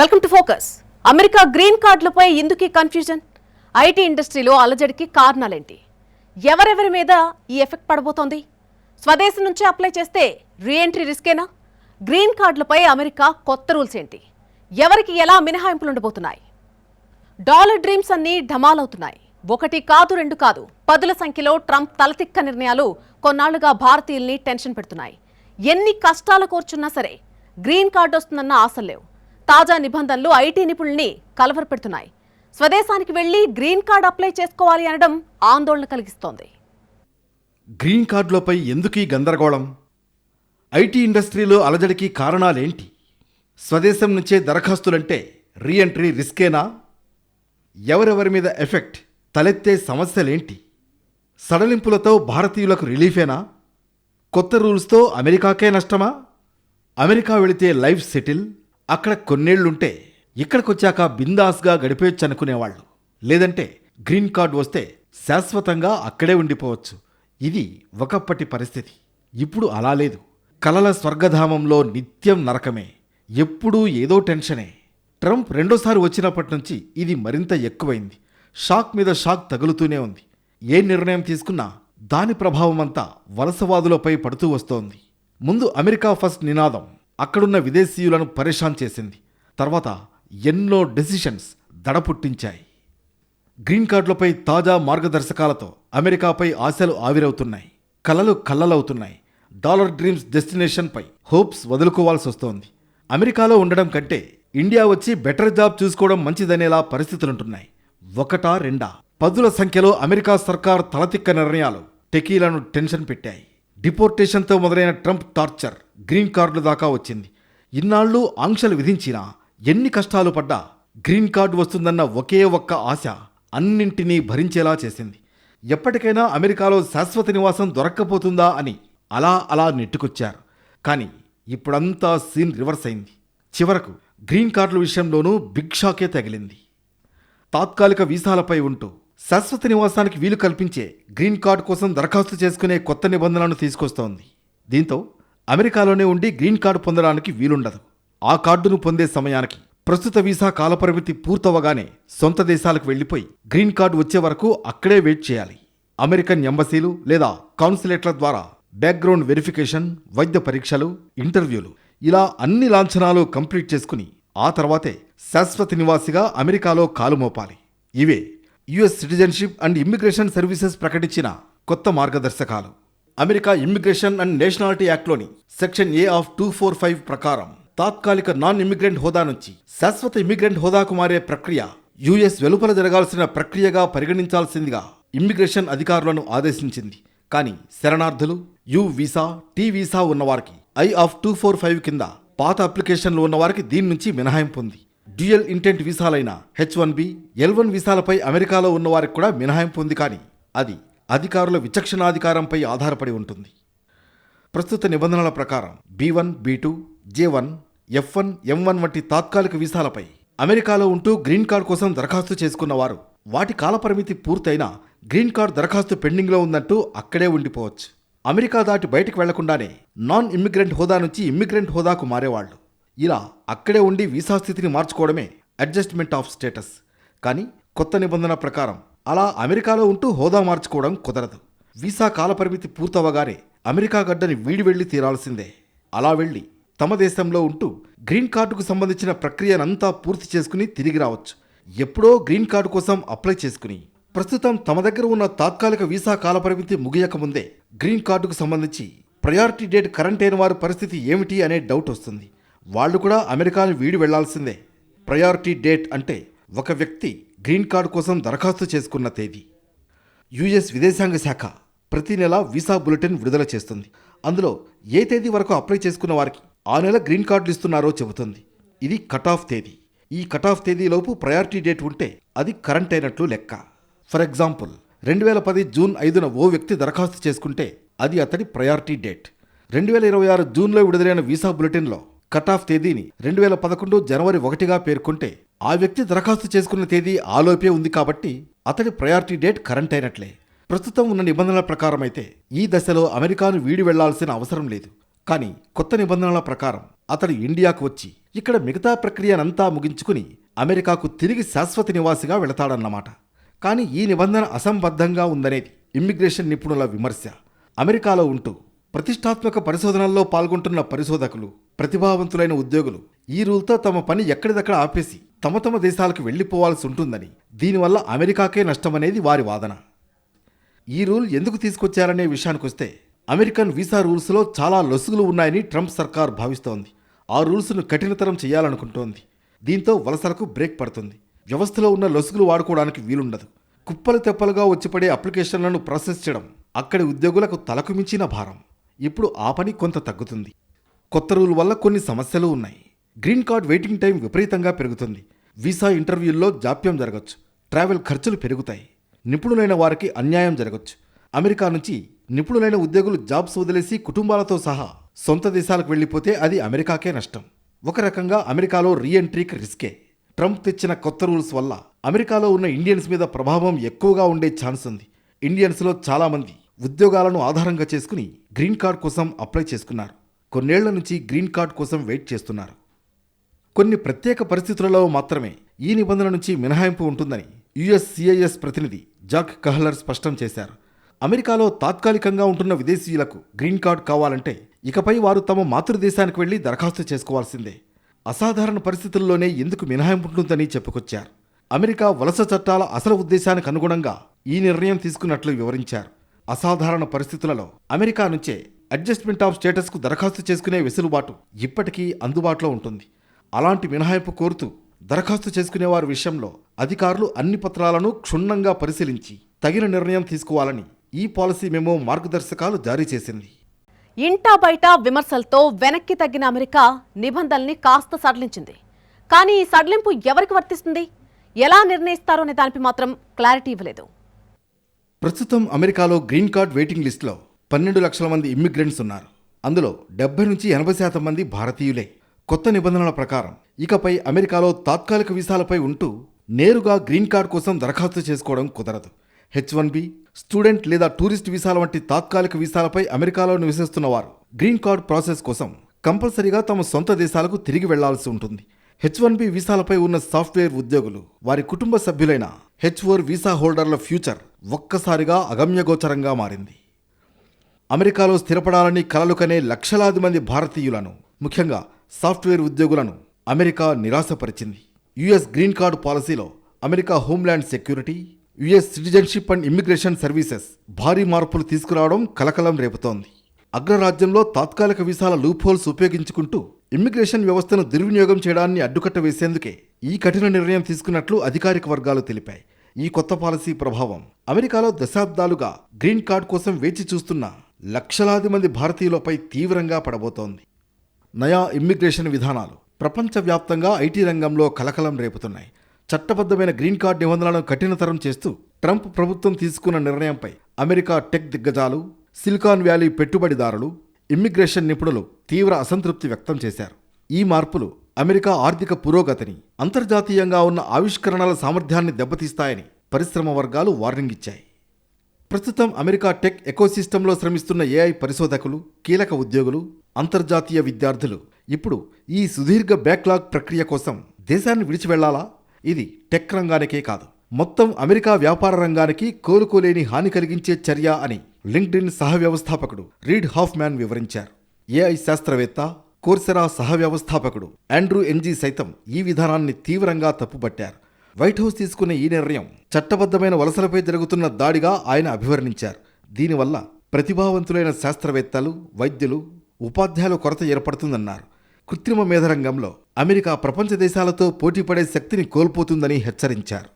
Welcome to focus. America green కార్డులపై ఎందుకు confusion? IT ఇండస్ట్రీలో అలజడికి కారణాలేంటి? ఎవరెవరి మీద ఈ ఎఫెక్ట్ పడబోతోంది? స్వదేశం నుంచి అప్లై చేస్తే రీఎంట్రీ రిస్కేనా? గ్రీన్ కార్డులపై అమెరికా కొత్త రూల్స్ ఏంటి? ఎవరికి ఎలా మినహాయింపులు ఉండబోతున్నాయి? డాలర్ డ్రీమ్స్ అన్నీ ఢమాలవుతున్నాయి. ఒకటి కాదు, రెండు కాదు, పదుల సంఖ్యలో ట్రంప్ తలతిక్క నిర్ణయాలు కొన్నాళ్లుగా భారతీయుల్ని టెన్షన్ పెడుతున్నాయి. ఎన్ని కష్టాలు కోర్చున్నా సరే గ్రీన్ కార్డు వస్తుందన్న ఆశలు లేవు. తాజా నిబంధనలు ఐటీ నిపుణుల్ని కలవరపెడుతున్నాయి. స్వదేశానికి వెళ్లి గ్రీన్ కార్డు అప్లై చేసుకోవాలి అనడం ఆందోళన కలిగిస్తోంది. గ్రీన్ కార్డులపై ఎందుకీ గందరగోళం? ఐటీ ఇండస్ట్రీలో అలజడికి కారణాలేంటి? స్వదేశం నుంచే దరఖాస్తులంటే రీఎంట్రీ రిస్కేనా? ఎవరెవరి మీద ఎఫెక్ట్? తలెత్తే సమస్యలేంటి? సడలింపులతో భారతీయులకు రిలీఫేనా? కొత్త రూల్స్తో అమెరికాకే నష్టమా? అమెరికా వెళితే లైఫ్ సెటిల్, అక్కడ కొన్నేళ్లుంటే ఇక్కడికొచ్చాక బిందాస్గా గడిపేయొచ్చనుకునేవాళ్లు. లేదంటే గ్రీన్ కార్డు వస్తే శాశ్వతంగా అక్కడే ఉండిపోవచ్చు. ఇది ఒకప్పటి పరిస్థితి. ఇప్పుడు అలా లేదు. కలల స్వర్గధామంలో నిత్యం నరకమే. ఎప్పుడూ ఏదో టెన్షనే. ట్రంప్ రెండోసారి వచ్చినప్పటి నుంచి ఇది మరింత ఎక్కువైంది. షాక్ మీద షాక్ తగులుతూనే ఉంది. ఏ నిర్ణయం తీసుకున్నా దాని ప్రభావమంతా వలసవాదులపై పడుతూ వస్తోంది. ముందు అమెరికా ఫస్ట్ నినాదం అక్కడున్న విదేశీయులను పరేషాన్ చేసింది. తర్వాత ఎన్నో డెసిషన్స్ దడపుట్టించాయి. గ్రీన్ కార్డులపై తాజా మార్గదర్శకాలతో అమెరికాపై ఆశలు ఆవిరవుతున్నాయి. కలలు కల్లలవుతున్నాయి. డాలర్ డ్రీమ్స్ డెస్టినేషన్పై హోప్స్ వదులుకోవాల్సి వస్తోంది. అమెరికాలో ఉండడం కంటే ఇండియా వచ్చి బెటర్ జాబ్ చూసుకోవడం మంచిదనేలా పరిస్థితులుంటున్నాయి. ఒకటా రెండా, పదుల సంఖ్యలో అమెరికా సర్కార్ తలతిక్క నిర్ణయాలు టెకీలను టెన్షన్ పెట్టాయి. డిపోర్టేషన్తో మొదలైన ట్రంప్ టార్చర్ గ్రీన్ కార్డుల దాకా వచ్చింది. ఇన్నాళ్లు ఆంక్షలు విధించినా, ఎన్ని కష్టాలు పడ్డా గ్రీన్ కార్డు వస్తుందన్న ఒకే ఒక్క ఆశ అన్నింటినీ భరించేలా చేసింది. ఎప్పటికైనా అమెరికాలో శాశ్వత నివాసం దొరక్కపోతుందా అని అలా నెట్టుకొచ్చారు. కానీ ఇప్పుడంతా సీన్ రివర్స్ అయింది. చివరకు గ్రీన్ కార్డుల విషయంలోనూ బిగ్ షాకే తగిలింది. తాత్కాలిక వీసాలపై ఉంటూ శాశ్వత నివాసానికి వీలు కల్పించే గ్రీన్ కార్డు కోసం దరఖాస్తు చేసుకునే కొత్త నిబంధనలను తీసుకొస్తోంది. దీంతో అమెరికాలోనే ఉండి గ్రీన్ కార్డు పొందడానికి వీలుండదు. ఆ కార్డును పొందే సమయానికి ప్రస్తుత వీసా కాలపరిమితి పూర్తవగానే సొంత దేశాలకు వెళ్లిపోయి గ్రీన్ కార్డు వచ్చే వరకు అక్కడే వెయిట్ చేయాలి. అమెరికన్ ఎంబసీలు లేదా కాన్సులేట్ల ద్వారా బ్యాక్గ్రౌండ్ వెరిఫికేషన్, వైద్య పరీక్షలు, ఇంటర్వ్యూలు, ఇలా అన్ని లాంఛనాలు కంప్లీట్ చేసుకుని ఆ తర్వాతే శాశ్వత నివాసిగా అమెరికాలో కాలు మోపాలి. ఇవే US citizenship and immigration services ప్రకటించిన కొత్త మార్గదర్శకాలు. అమెరికా ఇమ్మిగ్రేషన్ అండ్ నేషనాలిటీ యాక్ట్లోని సెక్షన్ ఏ ఆఫ్ 245 ప్రకారం తాత్కాలిక నాన్ ఇమ్మిగ్రెంట్ హోదా నుంచి శాశ్వత ఇమ్మిగ్రెంట్ హోదాకు మారే ప్రక్రియ యుఎస్ వెలుపల జరగాల్సిన ప్రక్రియగా పరిగణించాల్సిందిగా ఇమ్మిగ్రేషన్ అధికారులను ఆదేశించింది. కానీ శరణార్థులు, యు వీసా, టీ వీసా ఉన్నవారికి ఐ ఆఫ్ 245 కింద పాత అప్లికేషన్లు ఉన్నవారికి దీని నుంచి మినహాయింపు ఉంది. డ్యూయల్ ఇంటెంట్ వీసాలైన H1B, L1 వీసాలపై అమెరికాలో ఉన్నవారికి కూడా మినహాయింపు ఉంది. కానీ అది అధికారుల విచక్షణాధికారంపై ఆధారపడి ఉంటుంది. ప్రస్తుత నిబంధనల ప్రకారం B1, B2, J1, F1, M1 వంటి తాత్కాలిక వీసాలపై అమెరికాలో ఉంటూ గ్రీన్ కార్డు కోసం దరఖాస్తు చేసుకున్నవారు వాటి కాలపరిమితి పూర్తయినా గ్రీన్ కార్డు దరఖాస్తు పెండింగ్లో ఉందంటూ అక్కడే ఉండిపోవచ్చు. అమెరికా దాటి బయటకు వెళ్లకుండానే నాన్ ఇమ్మిగ్రెంట్ హోదా నుంచి ఇమ్మిగ్రెంట్ హోదాకు మారేవాళ్లు. ఇలా అక్కడే ఉండి వీసా స్థితిని మార్చుకోవడమే అడ్జస్ట్మెంట్ ఆఫ్ స్టేటస్. కానీ కొత్త నిబంధన ప్రకారం అలా అమెరికాలో ఉంటూ హోదా మార్చుకోవడం కుదరదు. వీసా కాలపరిమితి పూర్తవగానే అమెరికా గడ్డని వీడి వెళ్లి తీరాల్సిందే. అలా వెళ్లి తమ దేశంలో ఉంటూ గ్రీన్ కార్డుకు సంబంధించిన ప్రక్రియనంతా పూర్తి చేసుకుని తిరిగి రావచ్చు. ఎప్పుడో గ్రీన్ కార్డు కోసం అప్లై చేసుకుని ప్రస్తుతం తమ దగ్గర ఉన్న తాత్కాలిక వీసా కాలపరిమితి ముగియకముందే గ్రీన్ కార్డుకు సంబంధించి ప్రయారిటీ డేట్ కరెంట్ అయిన వారి పరిస్థితి ఏమిటి అనే డౌట్ వస్తుంది. వాళ్ళు కూడా అమెరికాను వీడి వెళ్లాల్సిందే. ప్రయారిటీ డేట్ అంటే ఒక వ్యక్తి గ్రీన్ కార్డు కోసం దరఖాస్తు చేసుకున్న తేదీ. యుఎస్ విదేశాంగ శాఖ ప్రతి నెల వీసా బులెటిన్ విడుదల చేస్తుంది. అందులో ఏ తేదీ వరకు అప్లై చేసుకున్న వారికి ఆ నెల గ్రీన్ కార్డులు ఇస్తున్నారో చెబుతుంది. ఇది కట్ ఆఫ్ తేదీ. ఈ కట్ ఆఫ్ తేదీలోపు ప్రయారిటీ డేట్ ఉంటే అది కరెంట్ అయినట్లు లెక్క. ఫర్ ఎగ్జాంపుల్ 2010 జూన్ 5న ఓ వ్యక్తి దరఖాస్తు చేసుకుంటే అది అతడి ప్రయారిటీ డేట్. 2026 జూన్లో విడుదలైన వీసా బులెటిన్లో కట్ ఆఫ్ తేదీని 2011 జనవరి 1గా పేర్కొంటే ఆ వ్యక్తి దరఖాస్తు చేసుకున్న తేదీ ఆలోపే ఉంది కాబట్టి అతడి ప్రయారిటీ డేట్ కరెంట్ అయినట్లే. ప్రస్తుతం ఉన్న నిబంధనల ప్రకారం అయితే ఈ దశలో అమెరికాను వీడి వెళ్లాల్సిన అవసరం లేదు. కానీ కొత్త నిబంధనల ప్రకారం అతడు ఇండియాకు వచ్చి ఇక్కడ మిగతా ప్రక్రియనంతా ముగించుకుని అమెరికాకు తిరిగి శాశ్వత నివాసిగా వెళతాడన్నమాట. కానీ ఈ నిబంధన అసంబద్ధంగా ఉందనేది ఇమ్మిగ్రేషన్ నిపుణుల విమర్శ. అమెరికాలో ఉంటూ ప్రతిష్టాత్మక పరిశోధనల్లో పాల్గొంటున్న పరిశోధకులు, ప్రతిభావంతులైన ఉద్యోగులు ఈ రూల్తో తమ పని ఎక్కడిదక్కడ ఆపేసి తమ దేశాలకు వెళ్లిపోవాల్సి ఉంటుందని, దీనివల్ల అమెరికాకే నష్టమనేది వారి వాదన. ఈ రూల్ ఎందుకు తీసుకొచ్చారనే విషయానికొస్తే, అమెరికన్ వీసా రూల్స్లో చాలా లొసుగులు ఉన్నాయని ట్రంప్ సర్కార్ భావిస్తోంది. ఆ రూల్స్ను కఠినతరం చేయాలనుకుంటోంది. దీంతో వలసలకు బ్రేక్ పడుతుంది. వ్యవస్థలో ఉన్న లొసుగులు వాడుకోవడానికి వీలుండదు. కుప్పలు తెప్పలుగా వచ్చిపడే అప్లికేషన్లను ప్రాసెస్ చేయడం అక్కడి ఉద్యోగులకు తలకు మించిన భారం. ఇప్పుడు ఆ పని కొంత తగ్గుతుంది. కొత్త రూల్ వల్ల కొన్ని సమస్యలు ఉన్నాయి. గ్రీన్ కార్డ్ వెయిటింగ్ టైం విపరీతంగా పెరుగుతుంది. వీసా ఇంటర్వ్యూల్లో జాప్యం జరగచ్చు. ట్రావెల్ ఖర్చులు పెరుగుతాయి. నిపుణులైన వారికి అన్యాయం జరగచ్చు. అమెరికా నుంచి నిపుణులైన ఉద్యోగులు జాబ్స్ వదిలేసి కుటుంబాలతో సహా సొంత దేశాలకు వెళ్ళిపోతే అది అమెరికాకే నష్టం. ఒక రకంగా అమెరికాలో రీఎంట్రీకి రిస్కే. ట్రంప్ తెచ్చిన కొత్త రూల్స్ వల్ల అమెరికాలో ఉన్న ఇండియన్స్ మీద ప్రభావం ఎక్కువగా ఉండే ఛాన్స్ ఉంది. ఇండియన్స్లో చాలామంది ఉద్యోగాలను ఆధారంగా చేసుకుని గ్రీన్ కార్డ్ కోసం అప్లై చేసుకున్నారు. కొన్నేళ్ల నుంచి గ్రీన్ కార్డ్ కోసం వెయిట్ చేస్తున్నారు. కొన్ని ప్రత్యేక పరిస్థితులలో మాత్రమే ఈ నిబంధన నుంచి మినహాయింపు ఉంటుందని యుఎస్సిఐఎస్ ప్రతినిధి జాక్ కహ్లర్ స్పష్టం చేశారు. అమెరికాలో తాత్కాలికంగా ఉంటున్న విదేశీయులకు గ్రీన్ కార్డ్ కావాలంటే ఇకపై వారు తమ మాతృదేశానికి వెళ్లి దరఖాస్తు చేసుకోవాల్సిందే. అసాధారణ పరిస్థితుల్లోనే ఎందుకు మినహాయింపు ఉంటుందని చెప్పుకొచ్చారు. అమెరికా వలస చట్టాల అసలు ఉద్దేశానికి అనుగుణంగా ఈ నిర్ణయం తీసుకున్నట్లు వివరించారు. అసాధారణ పరిస్థితులలో అమెరికా నుంచే అడ్జస్ట్మెంట్ ఆఫ్ స్టేటస్కు దరఖాస్తు చేసుకునే వెసులుబాటు ఇప్పటికీ అందుబాటులో ఉంటుంది. అలాంటి మినహాయింపు కోరుతూ దరఖాస్తు చేసుకునేవారి విషయంలో అధికారులు అన్ని పత్రాలను క్షుణ్ణంగా పరిశీలించి తగిన నిర్ణయం తీసుకోవాలని ఈ పాలసీ మెమో మార్గదర్శకాలు జారీ చేసింది. ఇంటా బయట విమర్శలతో వెనక్కి తగ్గిన అమెరికా నిబంధనల్ని కాస్త సడలించింది. కానీ ఈ సడలింపు ఎవరికి వర్తిస్తుంది, ఎలా నిర్ణయిస్తారో అనే దానిపై మాత్రం క్లారిటీ ఇవ్వలేదు. ప్రస్తుతం అమెరికాలో గ్రీన్ కార్డ్ వెయిటింగ్ లిస్టులో 12 లక్షల మంది ఇమ్మిగ్రెంట్స్ ఉన్నారు. అందులో 70 నుంచి 80% మంది భారతీయులే. కొత్త నిబంధనల ప్రకారం ఇకపై అమెరికాలో తాత్కాలిక వీసాలపై ఉంటూ నేరుగా గ్రీన్ కార్డ్ కోసం దరఖాస్తు చేసుకోవడం కుదరదు. H1B, స్టూడెంట్ లేదా టూరిస్ట్ వీసాల వంటి తాత్కాలిక వీసాలపై అమెరికాలో నివసిస్తున్న వారు గ్రీన్ కార్డ్ ప్రాసెస్ కోసం కంపల్సరీగా తమ సొంత దేశాలకు తిరిగి వెళ్లాల్సి ఉంటుంది. H1B వీసాలపై ఉన్న సాఫ్ట్వేర్ ఉద్యోగులు, వారి కుటుంబ సభ్యులైన H4 వీసా హోల్డర్ల ఫ్యూచర్ ఒక్కసారిగా అగమ్యగోచరంగా మారింది. అమెరికాలో స్థిరపడాలని కలలు కనే లక్షలాది మంది భారతీయులను, ముఖ్యంగా సాఫ్ట్వేర్ ఉద్యోగులను అమెరికా నిరాశపరిచింది. యుఎస్ గ్రీన్ కార్డు పాలసీలో America homeland security, US citizenship and immigration services భారీ మార్పులు తీసుకురావడం కలకలం రేపుతోంది. అగ్రరాజ్యంలో తాత్కాలిక వీసాల లూప్ హోల్స్ ఉపయోగించుకుంటూ ఇమ్మిగ్రేషన్ వ్యవస్థను దుర్వినియోగం చేయడాన్ని అడ్డుకట్ట వేసేందుకే ఈ కఠిన నిర్ణయం తీసుకున్నట్లు అధికారిక వర్గాలు తెలిపాయి. ఈ కొత్త పాలసీ ప్రభావం అమెరికాలో దశాబ్దాలుగా గ్రీన్ కార్డ్ కోసం వేచి చూస్తున్న లక్షలాది మంది భారతీయులపై తీవ్రంగా పడబోతోంది. నయా ఇమ్మిగ్రేషన్ విధానాలు ప్రపంచవ్యాప్తంగా ఐటీ రంగంలో కలకలం రేపుతున్నాయి. చట్టబద్ధమైన గ్రీన్ కార్డ్ నిబంధనలను కఠినతరం చేస్తూ ట్రంప్ ప్రభుత్వం తీసుకున్న నిర్ణయంపై అమెరికా టెక్ దిగ్గజాలు, సిలికాన్ వ్యాలీ పెట్టుబడిదారులు, ఇమ్మిగ్రేషన్ నిపుణులు తీవ్ర అసంతృప్తి వ్యక్తం చేశారు. ఈ మార్పులు అమెరికా ఆర్థిక పురోగతిని, అంతర్జాతీయంగా ఉన్న ఆవిష్కరణల సామర్థ్యాన్ని దెబ్బతీస్తాయని పరిశ్రమ వర్గాలు వార్నింగ్ ఇచ్చాయి. ప్రస్తుతం అమెరికా టెక్ ఎకోసిస్టంలో శ్రమిస్తున్న ఏఐ పరిశోధకులు, కీలక ఉద్యోగులు, అంతర్జాతీయ విద్యార్థులు ఇప్పుడు ఈ సుదీర్ఘ బ్యాక్లాగ్ ప్రక్రియ కోసం దేశాన్ని విడిచి వెళ్లాలా? ఇది టెక్ రంగానికే కాదు, మొత్తం అమెరికా వ్యాపార రంగానికి కోలుకోలేని హాని కలిగించే చర్య అని లింక్డ్ఇన్ సహ వ్యవస్థాపకుడు రీడ్ హాఫ్మ్యాన్ వివరించారు. ఏఐ శాస్త్రవేత్త, కోర్సెరా సహ వ్యవస్థాపకుడు ఆండ్రూ ఎన్జీ సైతం ఈ విధానాన్ని తీవ్రంగా తప్పుపట్టారు. వైట్ హౌస్ తీసుకున్న ఈ నిర్ణయం చట్టబద్ధమైన వలసలపై జరుగుతున్న దాడిగా ఆయన అభివర్ణించారు. దీనివల్ల ప్రతిభావంతులైన శాస్త్రవేత్తలు, వైద్యులు, ఉపాధ్యాయుల కొరత ఏర్పడుతుందన్నారు. కృత్రిమ మేధరంగంలో అమెరికా ప్రపంచ దేశాలతో పోటీపడే శక్తిని కోల్పోతుందని హెచ్చరించారు.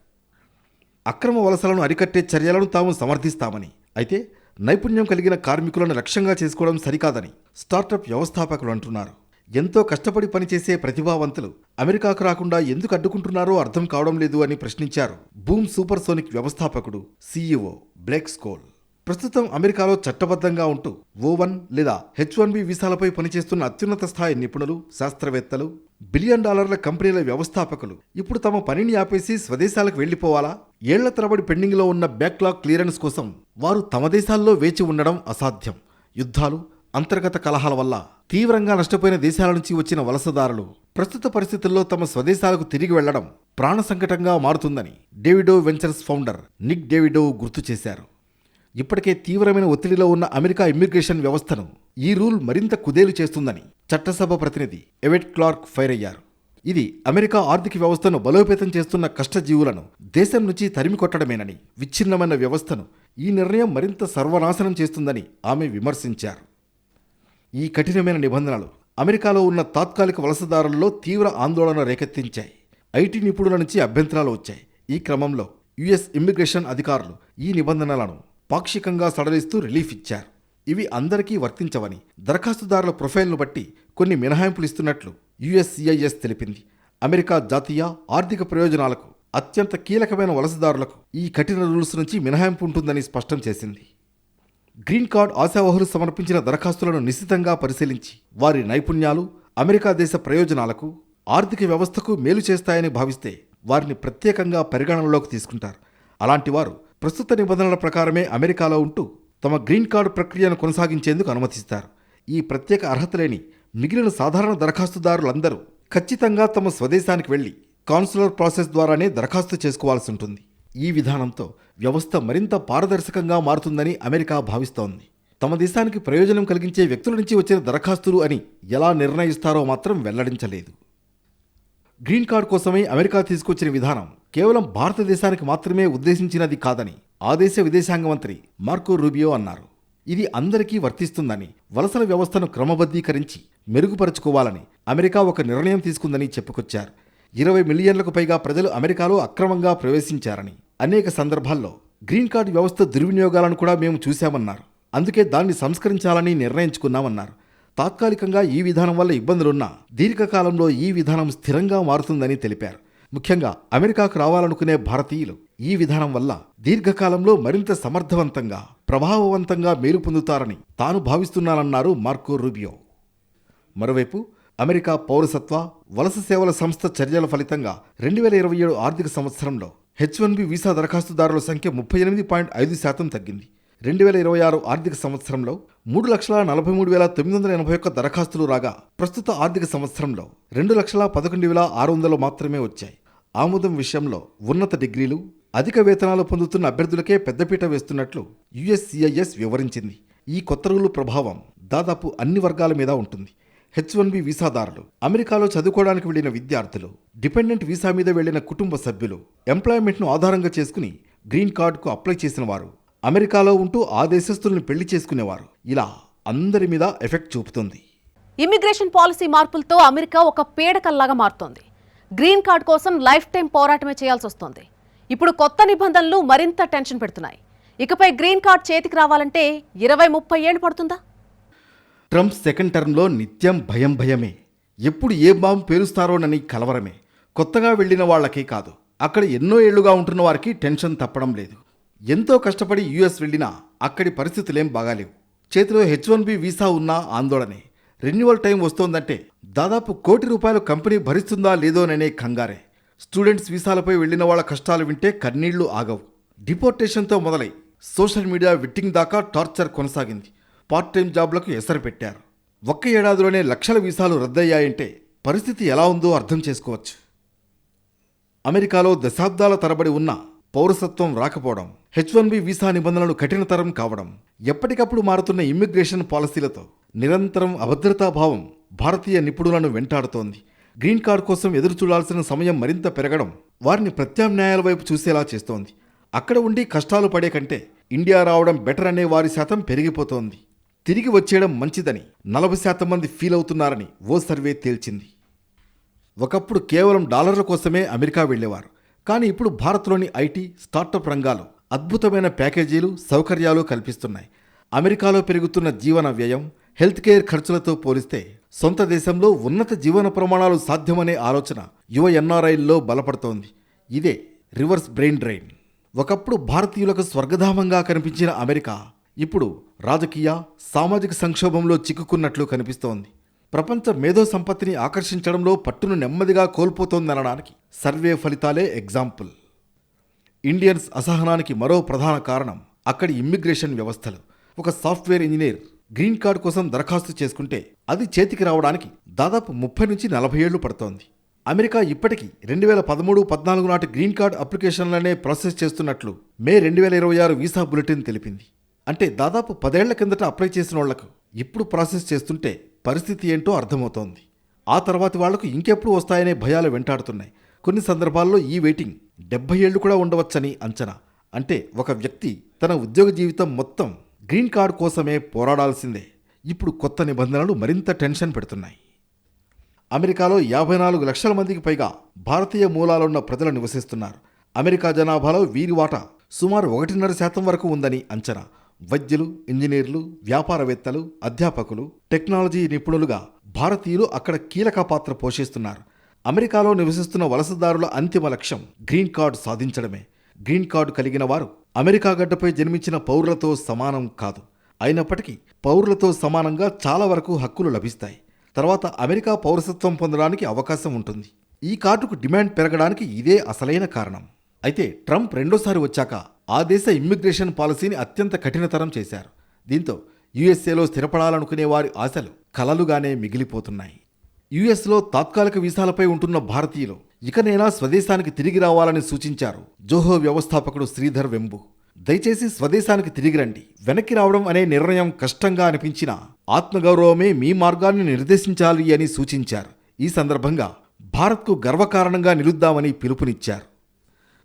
అక్రమ వలసలను అరికట్టే చర్యలను తాము సమర్థిస్తామని, అయితే నైపుణ్యం కలిగిన కార్మికులను లక్ష్యంగా చేసుకోవడం సరికాదని స్టార్టప్ వ్యవస్థాపకులు అంటున్నారు. ఎంతో కష్టపడి పనిచేసే ప్రతిభావంతులు అమెరికాకు రాకుండా ఎందుకు అడ్డుకుంటున్నారో అర్థం కావడం లేదు అని ప్రశ్నించారు బూమ్ సూపర్సోనిక్ వ్యవస్థాపకుడు CEO బ్లేక్ స్కోల్. ప్రస్తుతం అమెరికాలో చట్టబద్ధంగా ఉంటూ O1 లేదా H1B వీసాలపై పనిచేస్తున్న అత్యున్నత స్థాయి నిపుణులు, శాస్త్రవేత్తలు, $1 బిలియన్ కంపెనీల వ్యవస్థాపకులు ఇప్పుడు తమ పనిని ఆపేసి స్వదేశాలకు వెళ్లిపోవాలా? ఏళ్ల తరబడి పెండింగ్లో ఉన్న బ్యాక్లాగ్ క్లియరెన్స్ కోసం వారు తమ దేశాల్లో వేచి ఉండడం అసాధ్యం. యుద్ధాలు, అంతర్గత కలహాల వల్ల తీవ్రంగా నష్టపోయిన దేశాల నుంచి వచ్చిన వలసదారులు ప్రస్తుత పరిస్థితుల్లో తమ స్వదేశాలకు తిరిగి వెళ్లడం ప్రాణ సంకటంగా మారుతుందని డేవిడో వెంచర్స్ ఫౌండర్ నిక్ డేవిడో గుర్తు చేశారు. ఇప్పటికే తీవ్రమైన ఒత్తిడిలో ఉన్న అమెరికా ఇమ్మిగ్రేషన్ వ్యవస్థను ఈ రూల్ మరింత కుదేలు చేస్తుందని చట్టసభ ప్రతినిధి ఎవెట్ క్లార్క్ ఫైర్ అయ్యారు. ఇది అమెరికా ఆర్థిక వ్యవస్థను బలోపేతం చేస్తున్న కష్టజీవులను దేశం నుంచి తరిమి కొట్టడమేనని, విచ్ఛిన్నమైన వ్యవస్థను ఈ నిర్ణయం మరింత సర్వనాశనం చేస్తుందని ఆమె విమర్శించారు. ఈ కఠినమైన నిబంధనలు అమెరికాలో ఉన్న తాత్కాలిక వలసదారుల్లో తీవ్ర ఆందోళన రేకెత్తించాయి. ఐటీ నిపుణుల నుంచి అభ్యంతరాలు వచ్చాయి. ఈ క్రమంలో యుఎస్ ఇమ్మిగ్రేషన్ అధికారులు ఈ నిబంధనలను పాక్షికంగా సడలిస్తూ రిలీఫ్ ఇచ్చారు. ఇవి అందరికీ వర్తించవని, దరఖాస్తుదారుల ప్రొఫైల్ను బట్టి కొన్ని మినహాయింపులు ఇస్తున్నట్లు యుఎస్సిఐఎస్ తెలిపింది. అమెరికా జాతీయ ఆర్థిక ప్రయోజనాలకు అత్యంత కీలకమైన వలసదారులకు ఈ కఠిన రూల్స్ నుంచి మినహాయింపు ఉంటుందని స్పష్టం చేసింది. గ్రీన్ కార్డ్ ఆశావహులు సమర్పించిన దరఖాస్తులను నిశితంగా పరిశీలించి వారి నైపుణ్యాలు అమెరికా దేశ ప్రయోజనాలకు, ఆర్థిక వ్యవస్థకు మేలు చేస్తాయని భావిస్తే వారిని ప్రత్యేకంగా పరిగణనలోకి తీసుకుంటారు. అలాంటి వారు ప్రస్తుత నిబంధనల ప్రకారమే అమెరికాలో ఉంటూ తమ గ్రీన్ కార్డు ప్రక్రియను కొనసాగించేందుకు అనుమతిస్తారు. ఈ ప్రత్యేక అర్హత లేని మిగిలిన సాధారణ దరఖాస్తుదారులందరూ ఖచ్చితంగా తమ స్వదేశానికి వెళ్లి కాన్సులర్ ప్రాసెస్ ద్వారానే దరఖాస్తు చేసుకోవాల్సి ఉంటుంది. ఈ విధానంతో వ్యవస్థ మరింత పారదర్శకంగా మారుతుందని అమెరికా భావిస్తోంది. తమ దేశానికి ప్రయోజనం కలిగించే వ్యక్తుల నుంచి వచ్చిన దరఖాస్తులు అని ఎలా నిర్ణయిస్తారో మాత్రం వెల్లడించలేదు. గ్రీన్ కార్డ్ కోసమే అమెరికా తీసుకొచ్చిన విధానం కేవలం భారతదేశానికి మాత్రమే ఉద్దేశించినది కాదని ఆ దేశ విదేశాంగ మంత్రి మార్కో రూబియో అన్నారు. ఇది అందరికీ వర్తిస్తుందని, వలసల వ్యవస్థను క్రమబద్ధీకరించి మెరుగుపరుచుకోవాలని అమెరికా ఒక నిర్ణయం తీసుకుందని చెప్పుకొచ్చారు. 20 మిలియన్లకు పైగా ప్రజలు అమెరికాలో అక్రమంగా ప్రవేశించారని, అనేక సందర్భాల్లో గ్రీన్ కార్డు వ్యవస్థ దుర్వినియోగాలను కూడా మేము చూశామన్నారు. అందుకే దాన్ని సంస్కరించాలని నిర్ణయించుకున్నామన్నారు. తాత్కాలికంగా ఈ విధానం వల్ల ఇబ్బందులున్నా దీర్ఘకాలంలో ఈ విధానం స్థిరంగా మారుతుందని తెలిపారు. ముఖ్యంగా అమెరికాకు రావాలనుకునే భారతీయులు ఈ విధానం వల్ల దీర్ఘకాలంలో మరింత సమర్థవంతంగా, ప్రభావవంతంగా మేలు పొందుతారని తాను భావిస్తున్నానన్నారు మార్కో రూబియో. మరోవైపు అమెరికా పౌరసత్వ, వలస సేవల సంస్థ చర్యల ఫలితంగా 2027 ఆర్థిక సంవత్సరంలో H1B వీసా దరఖాస్తుదారుల సంఖ్య 38.5% తగ్గింది. 2026 ఆర్థిక సంవత్సరంలో 3,43,981 దరఖాస్తులు రాగా ప్రస్తుత ఆర్థిక సంవత్సరంలో 2,11,600 మాత్రమే వచ్చాయి. ఆమోదం విషయంలో ఉన్నత డిగ్రీలు, అధిక వేతనాలు పొందుతున్న అభ్యర్థులకే పెద్దపీట వేస్తున్నట్లు యుఎస్సిఐఎస్ వివరించింది. ఈ కొత్త రూలు ప్రభావం దాదాపు అన్ని వర్గాల మీద ఉంటుంది. H1B వీసాదారులు, అమెరికాలో చదువుకోవడానికి వెళ్లిన విద్యార్థులు, డిపెండెంట్ వీసా మీద వెళ్లిన కుటుంబ సభ్యులు, ఎంప్లాయ్మెంట్ను ఆధారంగా చేసుకుని గ్రీన్ కార్డుకు అప్లై చేసిన వారు, అమెరికాలో ఉంటూ ఆ దేశస్తుల్ని పెళ్లి చేసుకునేవారు, ఇలా అందరి మీద ఎఫెక్ట్ చూపుతుంది. ఇమ్మిగ్రేషన్ పాలసీ మార్పులతో అమెరికా ఒక పీడకల్లాగా మారుతోంది. గ్రీన్ కార్డ్ కోసం లైఫ్ టైం పోరాటమే చేయాల్సి వస్తోంది. ఇప్పుడు కొత్త నిబంధనలు మరింత టెన్షన్ పెడుతున్నాయి. ఇకపై గ్రీన్ కార్డ్ చేతికి రావాలంటే 20-30 ఏళ్ళు పడుతుందా? ట్రంప్ సెకండ్ టర్మ్లో నిత్యం భయమే. ఎప్పుడు ఏ బాంబు పేలుస్తారోనని కలవరమే. కొత్తగా వెళ్లిన వాళ్లకే కాదు, అక్కడ ఎన్నో ఏళ్లుగా ఉంటున్న వారికి టెన్షన్ తప్పడం లేదు. ఎంతో కష్టపడి యుఎస్ వెళ్లినా అక్కడి పరిస్థితులేం బాగాలేవు. చేతిలో H1B వీసా ఉన్నా ఆందోళనే. రెన్యువల్ టైం వస్తోందంటే దాదాపు ₹1 కోటి కంపెనీ భరిస్తుందా లేదోననే కంగారే. స్టూడెంట్స్ వీసాలపై వెళ్లిన వాళ్ళ కష్టాలు వింటే కన్నీళ్లు ఆగవు. డిపోర్టేషన్తో మొదలై సోషల్ మీడియా విట్టింగ్ దాకా టార్చర్ కొనసాగింది. పార్ట్ టైం జాబ్లకు ఎసరు పెట్టారు. ఒక్క ఏడాదిలోనే లక్షల వీసాలు రద్దయ్యాయంటే పరిస్థితి ఎలా ఉందో అర్థం చేసుకోవచ్చు. అమెరికాలో దశాబ్దాల తరబడి ఉన్న పౌరసత్వం రాకపోవడం, H1B వీసా నిబంధనలు కఠినతరం కావడం, ఎప్పటికప్పుడు మారుతున్న ఇమ్మిగ్రేషన్ పాలసీలతో నిరంతరం అభద్రతాభావం భారతీయ నిపుణులను వెంటాడుతోంది. గ్రీన్ కార్డ్ కోసం ఎదురు చూడాల్సిన సమయం మరింత పెరగడం వారిని ప్రత్యామ్నాయాల వైపు చూసేలా చేస్తోంది. అక్కడ ఉండి కష్టాలు పడే కంటే ఇండియా రావడం బెటర్ అనే వారి శాతం పెరిగిపోతోంది. తిరిగి వచ్చేయడం మంచిదని 40% మంది ఫీల్ అవుతున్నారని ఓ సర్వే తేల్చింది. ఒకప్పుడు కేవలం డాలర్ల కోసమే అమెరికా వెళ్లేవారు. కానీ ఇప్పుడు భారత్లోని ఐటీ, స్టార్టప్ రంగాలు అద్భుతమైన ప్యాకేజీలు, సౌకర్యాలు కల్పిస్తున్నాయి. అమెరికాలో పెరుగుతున్న జీవన వ్యయం, హెల్త్ కేర్ ఖర్చులతో పోలిస్తే సొంత దేశంలో ఉన్నత జీవన ప్రమాణాలు సాధ్యమనే ఆలోచన యువ ఎన్ఆర్ఐల్లో బలపడుతోంది. ఇదే రివర్స్ బ్రెయిన్ డ్రైన్. ఒకప్పుడు భారతీయులకు స్వర్గధామంగా కనిపించిన అమెరికా ఇప్పుడు రాజకీయ, సామాజిక సంక్షోభంలో చిక్కుకున్నట్లు కనిపిస్తోంది. ప్రపంచ మేధో సంపత్తిని ఆకర్షించడంలో పట్టును నెమ్మదిగా కోల్పోతోందనడానికి సర్వే ఫలితాలే ఎగ్జాంపుల్. ఇండియన్స్ అసహనానికి మరో ప్రధాన కారణం అక్కడి ఇమ్మిగ్రేషన్ వ్యవస్థలు. ఒక సాఫ్ట్వేర్ ఇంజనీర్ గ్రీన్ కార్డు కోసం దరఖాస్తు చేసుకుంటే అది చేతికి రావడానికి దాదాపు 30 నుంచి 40 ఏళ్లు పడుతోంది. అమెరికా ఇప్పటికీ 2013-14 నాటి గ్రీన్ కార్డ్ అప్లికేషన్లనే ప్రాసెస్ చేస్తున్నట్లు మే 2026 వీసా బులెటిన్ తెలిపింది. అంటే దాదాపు 10 ఏళ్ల కిందట అప్లై చేసిన వాళ్లకు ఇప్పుడు ప్రాసెస్ చేస్తుంటే పరిస్థితి ఏంటో అర్థమవుతోంది. ఆ తర్వాతి వాళ్లకు ఇంకెప్పుడు వస్తాయనే భయాలు వెంటాడుతున్నాయి. కొన్ని సందర్భాల్లో ఈ వెయిటింగ్ 70 ఏళ్లు కూడా ఉండవచ్చని అంచనా. అంటే ఒక వ్యక్తి తన ఉద్యోగ జీవితం మొత్తం గ్రీన్ కార్డు కోసమే పోరాడాల్సిందే. ఇప్పుడు కొత్త నిబంధనలు మరింత టెన్షన్ పెడుతున్నాయి. అమెరికాలో 54 లక్షల మందికి పైగా భారతీయ మూలాలున్న ప్రజలు నివసిస్తున్నారు. అమెరికా జనాభాలో వీరి వాటా సుమారు 1.5% వరకు ఉందని అంచనా. వైద్యులు, ఇంజనీర్లు, వ్యాపారవేత్తలు, అధ్యాపకులు, టెక్నాలజీ నిపుణులుగా భారతీయులు అక్కడ కీలక పాత్ర పోషిస్తున్నారు. అమెరికాలో నివసిస్తున్న వలసదారుల అంతిమ లక్ష్యం గ్రీన్ కార్డు సాధించడమే. గ్రీన్ కార్డు కలిగిన వారు అమెరికా గడ్డపై జన్మించిన పౌరులతో సమానం కాదు. అయినప్పటికీ పౌరులతో సమానంగా చాలా వరకు హక్కులు లభిస్తాయి. తర్వాత అమెరికా పౌరసత్వం పొందడానికి అవకాశం ఉంటుంది. ఈ కార్డుకు డిమాండ్ పెరగడానికి ఇదే అసలైన కారణం. అయితే ట్రంప్ రెండోసారి వచ్చాక ఆ దేశ ఇమ్మిగ్రేషన్ పాలసీని అత్యంత కఠినతరం చేశారు. దీంతో యుఎస్ఏలో స్థిరపడాలనుకునే వారి ఆశలు కలలుగానే మిగిలిపోతున్నాయి. యుఎస్లో తాత్కాలిక వీసాలపై ఉంటున్న భారతీయులు ఇకనైనా స్వదేశానికి తిరిగి రావాలని సూచించారు జోహో వ్యవస్థాపకుడు శ్రీధర్ వెంబు. దయచేసి స్వదేశానికి తిరిగి రండి. వెనక్కి రావడం అనే నిర్ణయం కష్టంగా అనిపించినా ఆత్మగౌరవమే మీ మార్గాన్ని నిర్దేశించాలి అని సూచించారు. ఈ సందర్భంగా భారత్కు గర్వకారణంగా నిలుద్దామని పిలుపునిచ్చారు.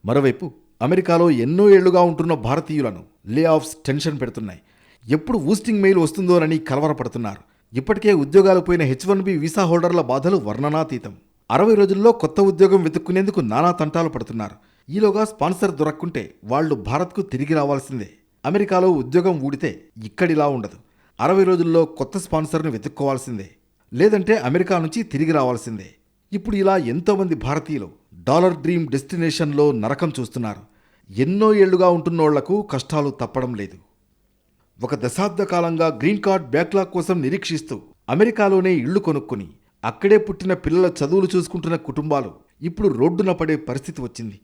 మరోవైపు అమెరికాలో ఎన్నో ఏళ్లుగా ఉంటున్న భారతీయులను లే ఆఫ్స్ టెన్షన్ పెడుతున్నాయి. ఎప్పుడు ఊస్టింగ్ మెయిల్ వస్తుందోనని కలవరపడుతున్నారు. ఇప్పటికే ఉద్యోగాలు పోయిన H1B వీసా హోల్డర్ల బాధలు వర్ణనాతీతం. 60 రోజుల్లో కొత్త ఉద్యోగం వెతుక్కునేందుకు నానా తంటాలు పడుతున్నారు. ఈలోగా స్పాన్సర్ దొరక్కుంటే వాళ్లు భారత్కు తిరిగి రావాల్సిందే. అమెరికాలో ఉద్యోగం ఊడితే ఇక్కడిలా ఉండదు. 60 రోజుల్లో కొత్త స్పాన్సర్ను వెతుక్కోవాల్సిందే. లేదంటే అమెరికా నుంచి తిరిగి రావాల్సిందే. ఇప్పుడు ఇలా ఎంతోమంది భారతీయులు డాలర్ డ్రీమ్ డెస్టినేషన్లో నరకం చూస్తున్నారు. ఎన్నో ఏళ్లుగా ఉంటున్నోళ్లకు కష్టాలు తప్పడం లేదు. ఒక దశాబ్ద కాలంగా గ్రీన్ కార్డ్ బ్యాక్లాగ్ కోసం నిరీక్షిస్తూ అమెరికాలోనే ఇళ్లు కొనుక్కుని అక్కడే పుట్టిన పిల్లల చదువులు చూసుకుంటున్న కుటుంబాలు ఇప్పుడు రోడ్డున పడే పరిస్థితి వచ్చింది.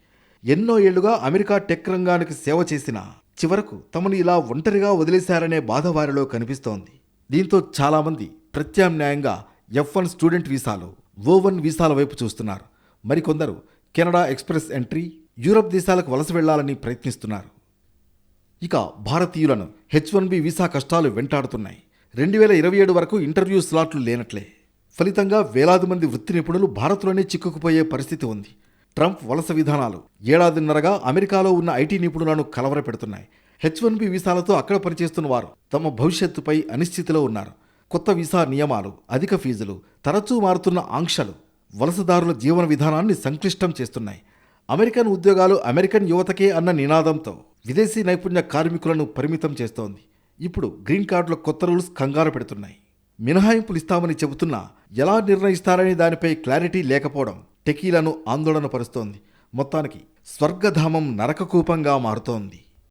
ఎన్నో ఏళ్లుగా అమెరికా టెక్ రంగానికి సేవ చేసినా చివరకు తమను ఇలా ఒంటరిగా వదిలేశారనే బాధ వారిలో కనిపిస్తోంది. దీంతో చాలామంది ప్రత్యామ్నాయంగా F1 స్టూడెంట్ వీసాలు, O1 వీసాల వైపు చూస్తున్నారు. మరికొందరు కెనడా ఎక్స్ప్రెస్ ఎంట్రీ, యూరప్ దేశాలకు వలస వెళ్లాలని ప్రయత్నిస్తున్నారు. ఇక భారతీయులను H1B వీసా కష్టాలు వెంటాడుతున్నాయి. 2027 వరకు ఇంటర్వ్యూ స్లాట్లు లేనట్లే. ఫలితంగా వేలాది మంది వృత్తి నిపుణులు భారత్లోనే చిక్కుకుపోయే పరిస్థితి ఉంది. ట్రంప్ వలస విధానాలు ఏడాదిన్నరగా అమెరికాలో ఉన్న ఐటీ నిపుణులను కలవరపెడుతున్నాయి. H1B వీసాలతో అక్కడ పనిచేస్తున్న వారు తమ భవిష్యత్తుపై అనిశ్చితిలో ఉన్నారు. కొత్త వీసా నియమాలు, అధిక ఫీజులు, తరచూ మారుతున్న ఆంక్షలు వలసదారుల జీవన విధానాన్ని సంక్లిష్టం చేస్తున్నాయి. అమెరికన్ ఉద్యోగాలు అమెరికన్ యువతకే అన్న నినాదంతో విదేశీ నైపుణ్య కార్మికులను పరిమితం చేస్తోంది. ఇప్పుడు గ్రీన్ కార్డుల కొత్త రూల్స్ కంగారు పెడుతున్నాయి. మినహాయింపులు ఇస్తామని చెబుతున్నా ఎలా నిర్ణయిస్తారని దానిపై క్లారిటీ లేకపోవడం టెకీలను ఆందోళన పరుస్తోంది. మొత్తానికి స్వర్గధామం నరకకూపంగా మారుతోంది.